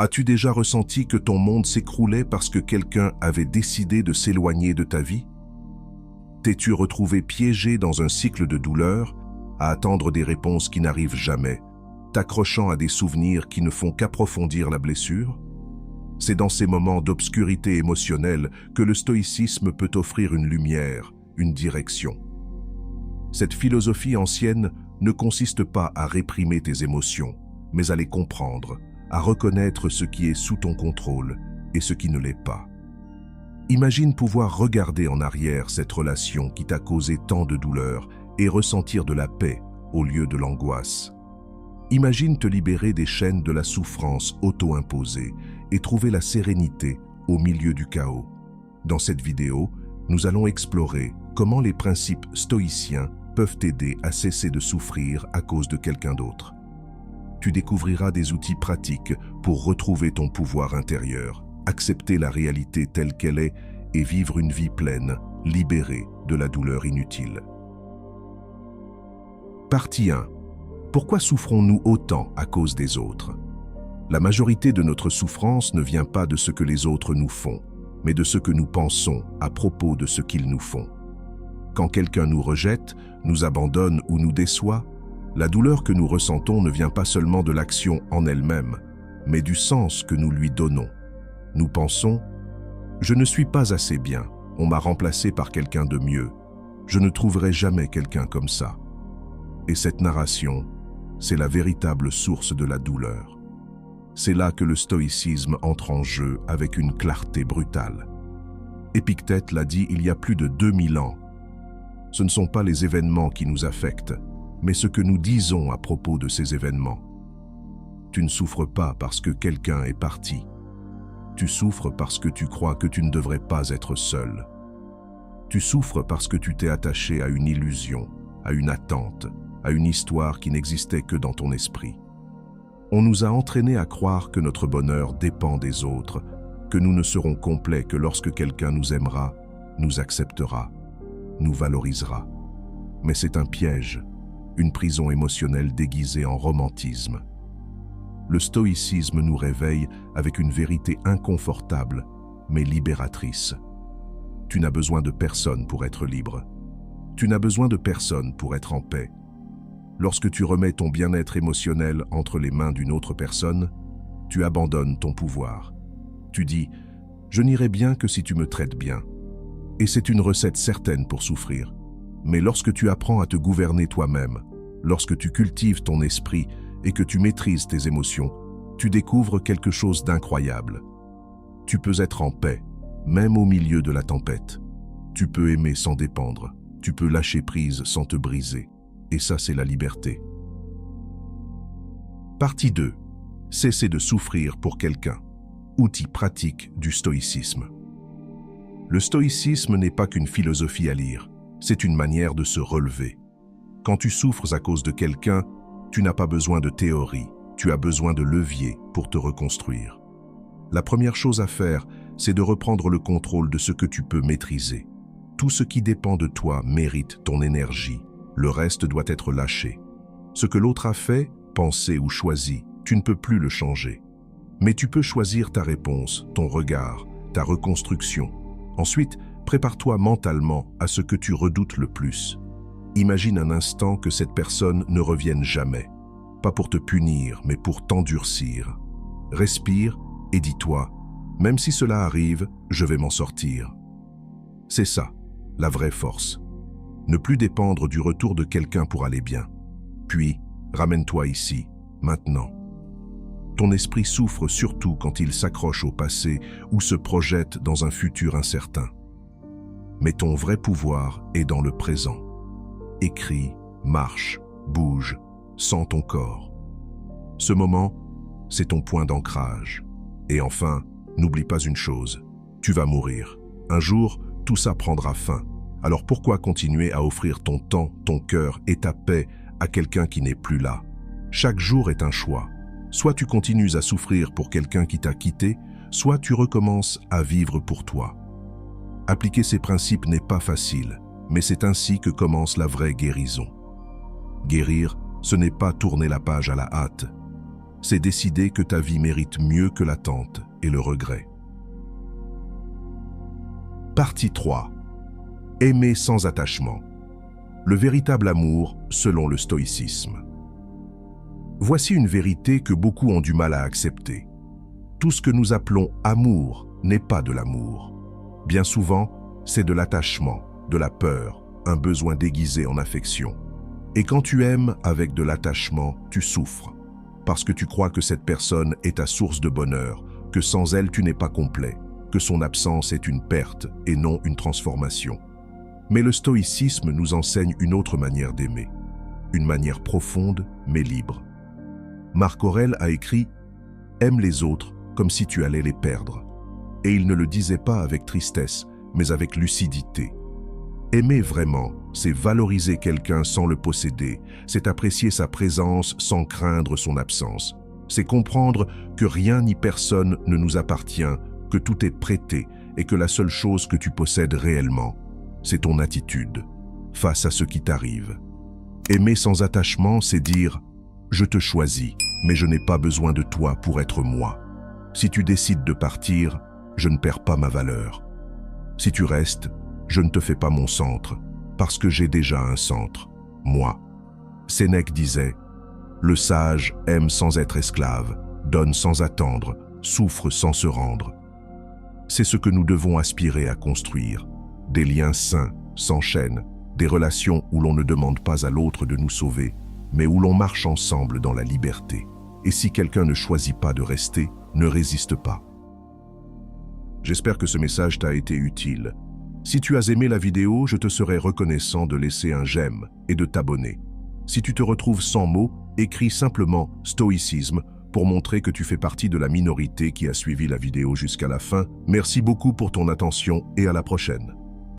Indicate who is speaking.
Speaker 1: As-tu déjà ressenti que ton monde s'écroulait parce que quelqu'un avait décidé de s'éloigner de ta vie? T'es-tu retrouvé piégé dans un cycle de douleur, à attendre des réponses qui n'arrivent jamais, t'accrochant à des souvenirs qui ne font qu'approfondir la blessure? C'est dans ces moments d'obscurité émotionnelle que le stoïcisme peut offrir une lumière, une direction. Cette philosophie ancienne ne consiste pas à réprimer tes émotions, mais à les comprendre, à reconnaître ce qui est sous ton contrôle et ce qui ne l'est pas. Imagine pouvoir regarder en arrière cette relation qui t'a causé tant de douleur et ressentir de la paix au lieu de l'angoisse. Imagine te libérer des chaînes de la souffrance auto-imposée et trouver la sérénité au milieu du chaos. Dans cette vidéo, nous allons explorer comment les principes stoïciens peuvent t'aider à cesser de souffrir à cause de quelqu'un d'autre. Tu découvriras des outils pratiques pour retrouver ton pouvoir intérieur, accepter la réalité telle qu'elle est et vivre une vie pleine, libérée de la douleur inutile. Partie 1. Pourquoi souffrons-nous autant à cause des autres? La majorité de notre souffrance ne vient pas de ce que les autres nous font, mais de ce que nous pensons à propos de ce qu'ils nous font. Quand quelqu'un nous rejette, nous abandonne ou nous déçoit, la douleur que nous ressentons ne vient pas seulement de l'action en elle-même, mais du sens que nous lui donnons. Nous pensons « Je ne suis pas assez bien, on m'a remplacé par quelqu'un de mieux, je ne trouverai jamais quelqu'un comme ça. » Et cette narration, c'est la véritable source de la douleur. C'est là que le stoïcisme entre en jeu avec une clarté brutale. Épictète l'a dit il y a plus de 2000 ans. Ce ne sont pas les événements qui nous affectent, mais ce que nous disons à propos de ces événements. Tu ne souffres pas parce que quelqu'un est parti. Tu souffres parce que tu crois que tu ne devrais pas être seul. Tu souffres parce que tu t'es attaché à une illusion, à une attente, à une histoire qui n'existait que dans ton esprit. On nous a entraînés à croire que notre bonheur dépend des autres, que nous ne serons complets que lorsque quelqu'un nous aimera, nous acceptera, nous valorisera. Mais c'est un piège, une prison émotionnelle déguisée en romantisme. Le stoïcisme nous réveille avec une vérité inconfortable, mais libératrice. Tu n'as besoin de personne pour être libre. Tu n'as besoin de personne pour être en paix. Lorsque tu remets ton bien-être émotionnel entre les mains d'une autre personne, tu abandonnes ton pouvoir. Tu dis « Je n'irai bien que si tu me traites bien ». Et c'est une recette certaine pour souffrir. Mais lorsque tu apprends à te gouverner toi-même, lorsque tu cultives ton esprit et que tu maîtrises tes émotions, tu découvres quelque chose d'incroyable. Tu peux être en paix, même au milieu de la tempête. Tu peux aimer sans dépendre. Tu peux lâcher prise sans te briser. Et ça, c'est la liberté. Partie 2. Cesser de souffrir pour quelqu'un. Outil pratique du stoïcisme. Le stoïcisme n'est pas qu'une philosophie à lire, c'est une manière de se relever. Quand tu souffres à cause de quelqu'un, tu n'as pas besoin de théorie, tu as besoin de levier pour te reconstruire. La première chose à faire, c'est de reprendre le contrôle de ce que tu peux maîtriser. Tout ce qui dépend de toi mérite ton énergie. Le reste doit être lâché. Ce que l'autre a fait, pensé ou choisi, tu ne peux plus le changer. Mais tu peux choisir ta réponse, ton regard, ta reconstruction. Ensuite, prépare-toi mentalement à ce que tu redoutes le plus. Imagine un instant que cette personne ne revienne jamais. Pas pour te punir, mais pour t'endurcir. Respire et dis-toi, même si cela arrive, je vais m'en sortir. C'est ça, la vraie force. Ne plus dépendre du retour de quelqu'un pour aller bien. Puis, ramène-toi ici, maintenant. Ton esprit souffre surtout quand il s'accroche au passé ou se projette dans un futur incertain. Mais ton vrai pouvoir est dans le présent. Écris, marche, bouge, sens ton corps. Ce moment, c'est ton point d'ancrage. Et enfin, n'oublie pas une chose, tu vas mourir. Un jour, tout ça prendra fin. Alors pourquoi continuer à offrir ton temps, ton cœur et ta paix à quelqu'un qui n'est plus là? Chaque jour est un choix. Soit tu continues à souffrir pour quelqu'un qui t'a quitté, soit tu recommences à vivre pour toi. Appliquer ces principes n'est pas facile, mais c'est ainsi que commence la vraie guérison. Guérir, ce n'est pas tourner la page à la hâte. c'est décider que ta vie mérite mieux que l'attente et le regret. Partie 3. Aimer sans attachement. Le véritable amour selon le stoïcisme. Voici une vérité que beaucoup ont du mal à accepter. Tout ce que nous appelons amour n'est pas de l'amour. Bien souvent, c'est de l'attachement, de la peur, un besoin déguisé en affection. Et quand tu aimes avec de l'attachement, tu souffres, parce que tu crois que cette personne est ta source de bonheur, que sans elle tu n'es pas complet, que son absence est une perte et non une transformation. Mais le stoïcisme nous enseigne une autre manière d'aimer, une manière profonde mais libre. Marc Aurèle a écrit « Aime les autres comme si tu allais les perdre ». Et il ne le disait pas avec tristesse, mais avec lucidité. Aimer vraiment, c'est valoriser quelqu'un sans le posséder, c'est apprécier sa présence sans craindre son absence. C'est comprendre que rien ni personne ne nous appartient, que tout est prêté et que la seule chose que tu possèdes réellement, c'est ton attitude face à ce qui t'arrive. Aimer sans attachement, c'est dire « Je te choisis, mais je n'ai pas besoin de toi pour être moi. Si tu décides de partir, je ne perds pas ma valeur. Si tu restes, je ne te fais pas mon centre, parce que j'ai déjà un centre, moi. » Sénèque disait « Le sage aime sans être esclave, donne sans attendre, souffre sans se rendre. » C'est ce que nous devons aspirer à construire, des liens sains, sans chaîne, des relations où l'on ne demande pas à l'autre de nous sauver, mais où l'on marche ensemble dans la liberté. Et si quelqu'un ne choisit pas de rester, ne résiste pas. J'espère que ce message t'a été utile. Si tu as aimé la vidéo, je te serai reconnaissant de laisser un j'aime et de t'abonner. Si tu te retrouves sans mots, écris simplement « stoïcisme » pour montrer que tu fais partie de la minorité qui a suivi la vidéo jusqu'à la fin. Merci beaucoup pour ton attention et à la prochaine.